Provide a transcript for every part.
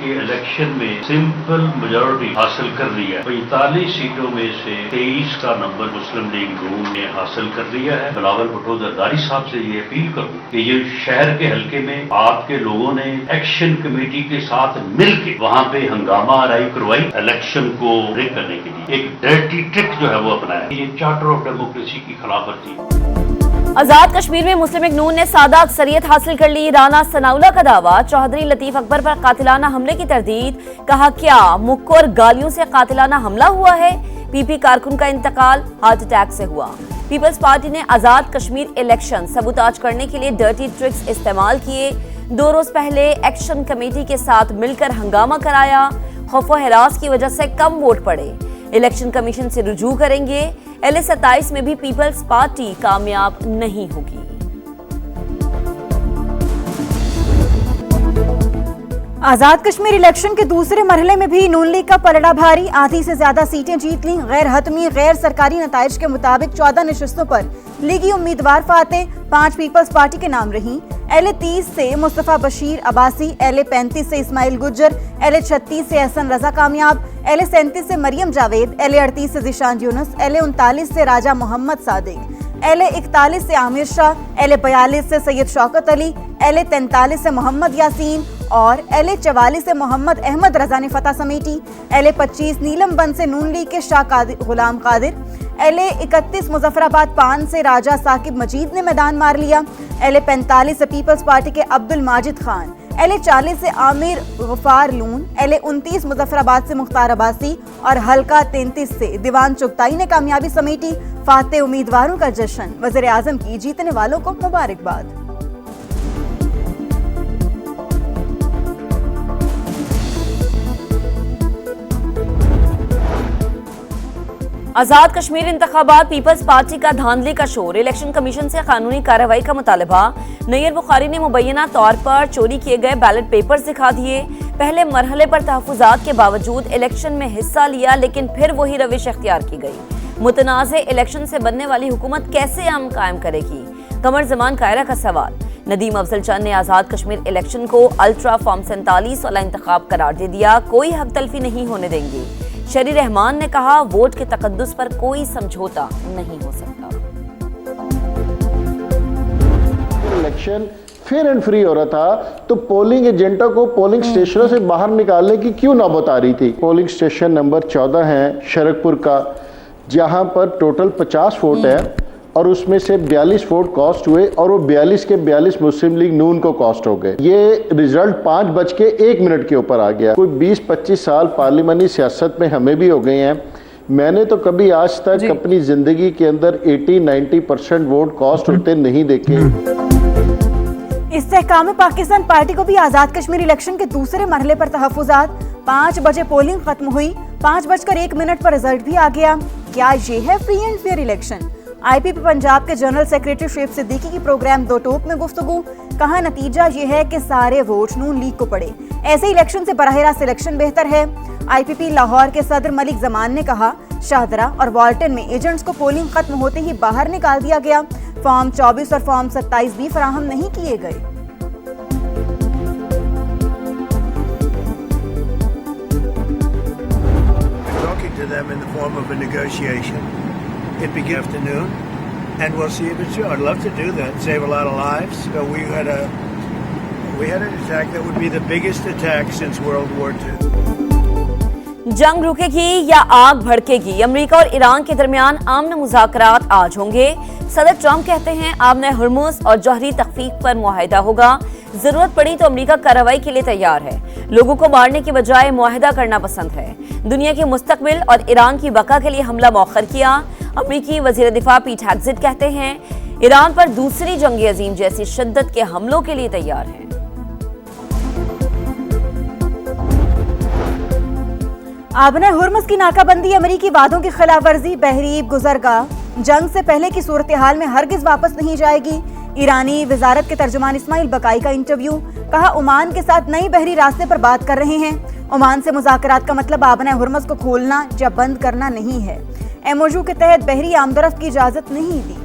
के इलेक्शन में simple majority हासिल कर लिया है। 45 सीटों में से 23 का नंबर मुस्लिम लीग नून ने हासिल कर लिया है। बिलावल भुट्टो जरदारी साहब से ये अपील करूं कि ये शहर के हल्के में आपके लोगों ने एक्शन कमेटी के साथ मिलकर वहां पे हंगामा आराई करवाई, इलेक्शन को ब्रेक करने के लिए एक डर्टी ट्रिक जो है वो अपनाया। ये चार्टर ऑफ डेमोक्रेसी की खिलाफवर्जी। आजाद कश्मीर में मुस्लिम लीग नून ने सादा अक्सरियत हासिल कर ली। राना सनाउल्लाह का दावा, चौधरी लतीफ अकबर पर कातिलाना हमले की तरदीद। कहा, क्या मुक्कों और गालियों से कातिलाना हमला हुआ है? पीपी कारकुन का इंतकाल हार्ट अटैक से हुआ। पीपल्स पार्टी ने आजाद कश्मीर इलेक्शन सबूताज करने के लिए डर्टी ट्रिक्स इस्तेमाल किए। 2 रोज पहले एक्शन कमेटी के साथ मिलकर हंगामा कराया। खौफ हरास की वजह से कम वोट पड़े। इलेक्शन कमीशन से रुजू करेंगे। LA 27 में भी पीपल्स पार्टी कामयाब नहीं होगी। आजाद कश्मीर इलेक्शन के दूसरे मरहले में भी नून लीग का पलड़ा भारी। आधी से ज्यादा सीटें जीत लीं। गैर हतमी गैर सरकारी नताइज के मुताबिक 14 नशिस्तों पर लीगी उम्मीदवार फाते 5 पीपल्स पार्टी के नाम रहीं। LA 30 से मुस्तफा बशीर अब्बासी, LA 35 से इस्माइल गुज्जर, LA 36 से एहसन रजा कामयाब, LA 37 से मरियम जावेद, LA 38 से जिशान यूनुस, LA 39 से राजा मोहम्मद सादिक, LA 41 से आमिर शाह, LA 42 से सैयद शौकत अली, LA 43 से मोहम्मद यासीन और LA 44 से मोहम्मद अहमद रजा ने फतह समेटी। LA 25 नीलम बंद से नून लीग के शाह गुलाम कादिर, LA 31 मुजफ्फराबाद 5 से राजा साकिब मजीद ने मैदान मार लिया। LA 45 से पीपल्स पार्टी के अब्दुल माजिद खान, LA 40 से आमिर गफार लून, LA 29 मुजफ्फराबाद से मुख्तार अब्बासी और हल्का 33 से दीवान चुगताई ने कामयाबी समेटी। फाते उम्मीदवारों का जश्न, वज़ीर आज़म की जीतने वालों को मुबारकबाद। आजाद कश्मीर इंतखाबात, पीपल्स पार्टी का धांधली का शोर। इलेक्शन कमीशन से कानूनी कार्रवाई का मुतालबा। नैयर बुखारी ने मुबैना तौर पर चोरी किए गए बैलेट पेपर्स दिखा दिए। पहले मरहले पर तहफुजात के बावजूद इलेक्शन में हिस्सा लिया, लेकिन फिर वही रविश अख्तियार की गई। मुतनाज़े इलेक्शन से बनने वाली हुकूमत कैसे अमन कायम करेगी? कमर जमान कायरा का सवाल। नदीम अफजल चंद ने आजाद कश्मीर इलेक्शन को अल्ट्रा फॉर्म 47 वाला इंतखाब करार दे दिया। कोई हक तलफी नहीं होने देंगे। शरी रहमान ने कहा, वोट के तकद्दुस पर कोई समझौता नहीं हो सकता। इलेक्शन फेयर एंड फ्री हो रहा था तो पोलिंग एजेंटों को पोलिंग स्टेशनों से बाहर निकालने की क्यों नौबत आ रही थी? पोलिंग स्टेशन नंबर 14 है शरकपुर का, जहां पर टोटल 50 वोट है और उसमें से 42 वोट कॉस्ट हुए और वो 42 के 42 मुस्लिम लीग नून को कॉस्ट हो गए। ये रिजल्ट 5:01 के ऊपर आ गया। कोई 20-25 साल पार्लिमानी सियासत में हमें भी हो गए हैं। मैंने तो कभी आज तक अपनी जिंदगी के अंदर 80-90% वोट कॉस्ट होते नहीं देखे। इस्तेहकाम पाकिस्तान पार्टी को भी आजाद कश्मीर इलेक्शन के दूसरे मरहले पर तहफुजात। 5 बजे पोलिंग खत्म हुई, 5:01 पर रिजल्ट भी आ गया। क्या ये है free and fair election? IPP Punjab के जनरल सेक्रेटरी शेख सिद्दीकी की प्रोग्राम दो टोक में गुफ्तगू। कहा, नतीजा ये है कि सारे वोट नून लीग को पड़े। ऐसे इलेक्शन से बराह रास्त इलेक्शन बेहतर है। IPP लाहौर के सदर मलिक जमान ने कहा, शाहदरा और वाल्टन में एजेंट्स को पोलिंग खत्म होते ही बाहर निकाल दिया गया। फॉर्म 24 और फॉर्म 27 भी फराहम नहीं किए गए। It began afternoon, and we'll see if it's true. I'd love to do that, save a lot of lives. But we had an attack that would be the biggest attack since World War II. जंग रुकेगी या आग भड़केगी? America और Iran के दरमियान आमन मुज़ाकरात आज होंगे। सदर ट्रंप कहते हैं आमन हुर्मुज़ और जौहरी तख्फीफ पर मुआहिदा होगा। जरूरत पड़ी तो अमेरिका कार्रवाई के लिए तैयार है। लोगों को मारने की बजाय मुआहिदा करना पसंद है। दुनिया के मुस्तकबिल और ईरान की बका के लिए हमला मौखर किया। अमेरिकी वजीर दिफा पीट हेग्सेट कहते हैं ईरान पर दूसरी जंग अजीम जैसी शिद्दत के हमलों के लिए तैयार है। आबना हुर्मुज़ की नाकाबंदी अमेरिकी वादों की खिलाफ वर्जी। बहरीब गुजरगाह जंग से पहले की सूरत हाल में हरगिज वापस नहीं जाएगी। ईरानी वजारत के तर्जुमान इस्माइल बकाई का इंटरव्यू। कहा, ओमान के साथ नई बहरी रास्ते पर बात कर रहे हैं। ओमान से मुज़ाकरात का मतलब आबना हुर्मुज़ को खोलना या बंद करना नहीं है। MOU के तहत बहरी आमदरफ्त की इजाजत नहीं दी।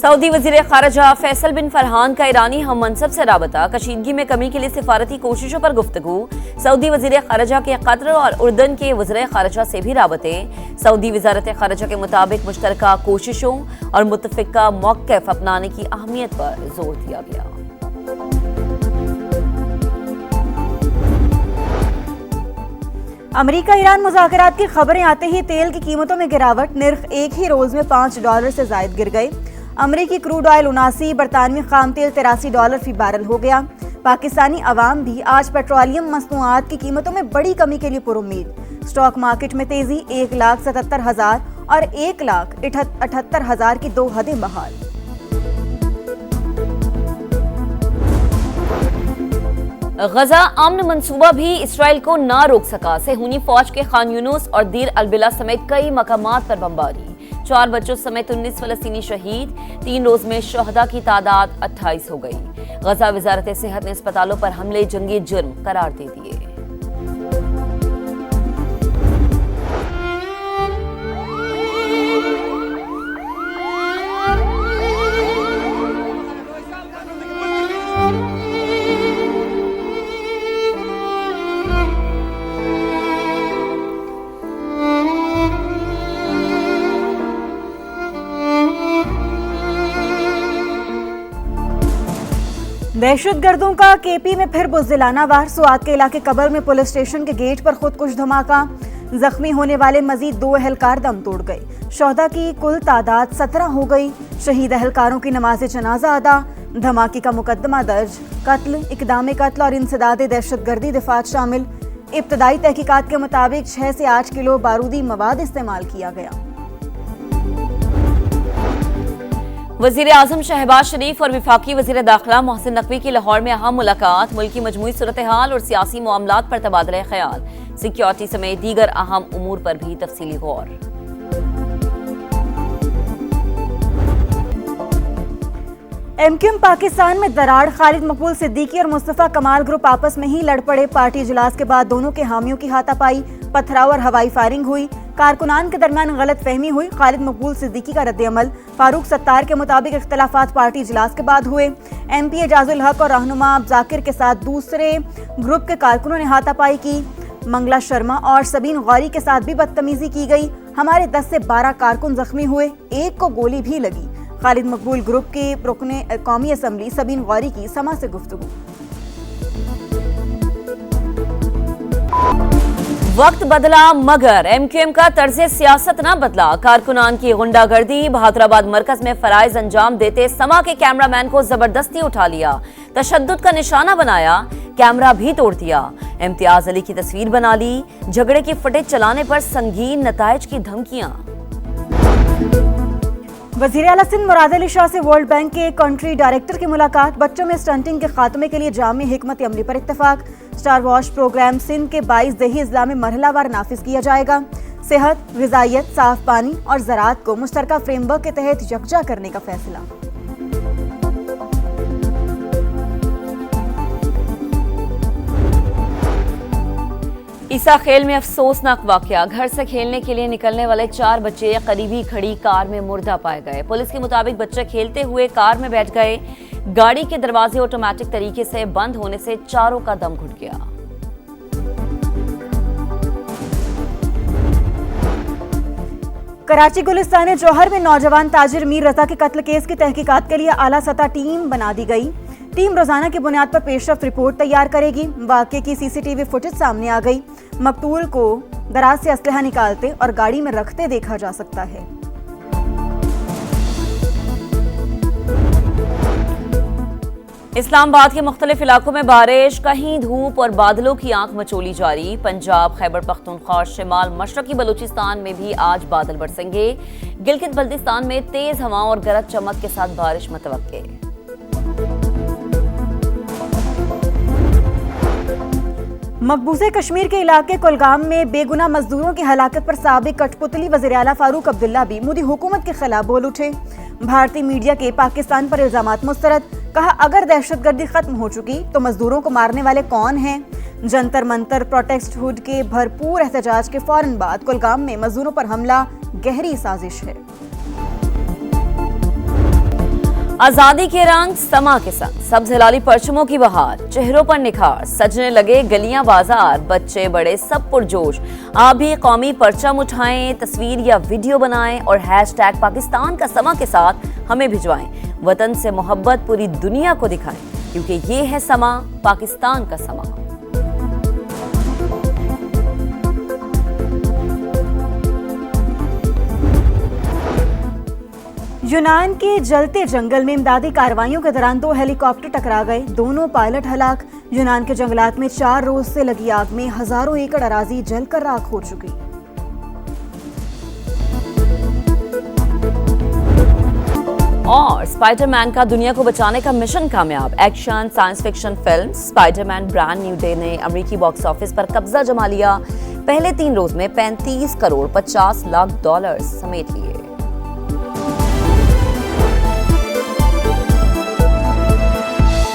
सऊदी वजीर खारजा फैसल बिन फरहान का ईरानी हम मनसब से राबता, कशीदगी में कमी के लिए सिफारती कोशिशों पर गुफ्तगू। सऊदी वजीर खारजा के कतर और उर्दन के वज़ीर खारजा से भी राबते। सऊदी वजारत खारजा के मुताबिक मुश्तरका कोशिशों और मुतफ़िका मौक़िफ़ अपनाने की अहमियत पर जोर दिया गया। अमेरिका ईरान मुज़ाकरात की खबरें आते ही तेल की कीमतों में गिरावट, निर्ख एक ही रोज में $5 से जायद गिर गए। अमेरिकी क्रूड ऑयल 79, बरतानवी खाम तेल $83 फी बैरल हो गया। पाकिस्तानी अवाम भी आज पेट्रोलियम मसनूआत की कीमतों में बड़ी कमी के लिए पुरुम्मीद। स्टॉक मार्केट में तेजी, 1,77,000 और 1,78,000 की दो हदें बहाल। गजा अमन मंसूबा भी इसराइल को ना रोक सका। सेहूनी फौज के खान यूनुस और दीर अलबिला समेत कई मकामात पर बमबारी। 4 बच्चों समेत 19 फलस्तीनी शहीद। 3 रोज में शहदा की तादाद 28 हो गई। गजा वजारत सेहत ने अस्पतालों पर हमले जंगी जुर्म करार दे दिए। दहशतगर्दों का केपी में फिर बुज़दिलाना वार। सुआत के इलाके कबर में पुलिस स्टेशन के गेट पर खुदकुश धमाका। जख्मी होने वाले मजीद 2 अहलकार दम तोड़ गए। शोहदा की कुल तादाद 17 हो गई। शहीद अहलकारों की नमाज जनाजा अदा। धमाके का मुकदमा दर्ज। कत्ल, इकदाम कत्ल और इंसदाद दहशतगर्दी दिफात शामिल। इब्तदाई तहकीकात के मुताबिक 6 से 8 किलो बारूदी मवाद इस्तेमाल किया गया। वजीर आजम शहबाज शरीफ और वफाकी वजीर दाखिला मोहसिन नकवी की लाहौर में अहम मुलाकात। मुल्क की मजमूई सूरत हाल और सियासी मामलात पर तबादला ख्याल। सिक्योरिटी समेत दीगर अहम उमूर पर भी तफसीली गौर। एमक्यूएम पाकिस्तान में दरार। खालिद मकबूल सिद्दीकी और मुस्तफा कमाल ग्रुप आपस में ही लड़ पड़े। पार्टी इजलास के बाद दोनों के हामियों की हाथापाई, पथराव और हवाई फायरिंग हुई। कारकुनान के दरमियान गलत फहमी हुई। खालिद मकबूल सिद्दीकी का रद्द-ए-अमल। फारूक सत्तार के मुताबिक इख्तलाफात पार्टी इजलास के बाद हुए। MP एजाजुल हक और रहनुमा जाकिर के साथ दूसरे ग्रुप के कारकुनों ने हाथापाई की। मंगला शर्मा और सबीन गौरी के साथ भी बदतमीजी की गई। हमारे 10 से 12 कारकुन जख्मी हुए, एक को गोली भी लगी। खालिद मकबूल ग्रुप के रुकने कौमी असम्बली सबीन गौरी की समा से गुफ्तगू। वक्त बदला मगर एमक्यूएम का तर्ज सियासत ना बदला। कारकुनान की गुंडागर्दी। बहादुराबाद मरकज में फराइज अंजाम देते समा के कैमरामैन को जबरदस्ती उठा लिया। तशद्दुद का निशाना बनाया, कैमरा भी तोड़ दिया। इम्तियाज अली की तस्वीर बना ली। झगड़े की फुटेज चलाने पर संगीन नताइज की धमकियां। वज़ीर आला सिंध मुराद अली शाह से वर्ल्ड बैंक के कंट्री डायरेक्टर की मुलाकात। बच्चों में स्टंटिंग के खात्मे के लिए जामी हिकमत अमली पर इत्तफाक। स्टार वॉश प्रोग्राम सिंध के 22 दही अजला में मरहलावार नाफिज किया जाएगा। सेहत, ग़िज़ाइयत, साफ पानी और ज़राअत को मुश्तरका फ्रेमवर्क के तहत यकजा करने का फैसला। ईसा खेल में अफसोसनाक वाकया। घर से खेलने के लिए निकलने वाले 4 बच्चे करीबी खड़ी कार में मुर्दा पाए गए। पुलिस के मुताबिक बच्चे खेलते हुए कार में बैठ गए। गाड़ी के दरवाजे ऑटोमेटिक तरीके से बंद होने से चारों का दम घुट गया। कराची गुलिस्तान जौहर में नौजवान ताजिर मीर रजा के कत्ल केस की तहकीकात के लिए आला सतह टीम बना दी गई। टीम रोजाना की बुनियाद पर पेशरफ्त रिपोर्ट तैयार करेगी। वाकये की CCTV फुटेज सामने आ गई। मकतूल को दराज से असलहा निकालते और गाड़ी में रखते देखा जा सकता है। इस्लामाबाद के मुख्तलिफ इलाकों में बारिश, कहीं धूप और बादलों की आंख मचोली जारी। पंजाब, खैबर पख्तूनख्वा और शिमाल मशरकी बलूचिस्तान में भी आज बादल बरसेंगे। गिलगित बल्तिस्तान में तेज हवाओं और गरज चमक के साथ बारिश मुतवक्के। मकबूजे कश्मीर के इलाके कुलगाम में बेगुनाह मजदूरों की हलाकत पर साबिक कठपुतली वज़ीर आला फारूक अब्दुल्ला भी मोदी हुकूमत के खिलाफ बोल उठे। भारतीय मीडिया के पाकिस्तान पर इल्जामात मुस्तरद। कहा, अगर दहशतगर्दी खत्म हो चुकी तो मजदूरों को मारने वाले कौन हैं? जंतर मंतर प्रोटेस्ट हुड के भरपूर एहतजाज के फौरन बाद कुलगाम में मजदूरों पर हमला गहरी साजिश है। आजादी के रंग समा के संग सब्ज हिलाली परचमों की बहार, चेहरों पर निखार, सजने लगे गलियां बाजार, बच्चे बड़े सब पुरजोश। आप भी कौमी परचम उठाएं, तस्वीर या वीडियो बनाएं और हैशटैग पाकिस्तान का समा के साथ हमें भिजवाएं। वतन से मोहब्बत पूरी दुनिया को दिखाएं, क्योंकि ये है समा, पाकिस्तान का समा। यूनान के जलते जंगल में इमदादी कार्रवाइयों के दौरान 2 हेलीकॉप्टर टकरा गए, दोनों पायलट हलाक। यूनान के जंगलात में 4 रोज से लगी आग में हजारों एकड़ अराजी जलकर राख हो चुकी। और स्पाइडरमैन का दुनिया को बचाने का मिशन कामयाब। Action science fiction film Spiderman brand new day ने अमेरिकी बॉक्स ऑफिस पर कब्जा जमा लिया। पहले 3 रोज में $35 करोड़ 50 लाख समेट लिए।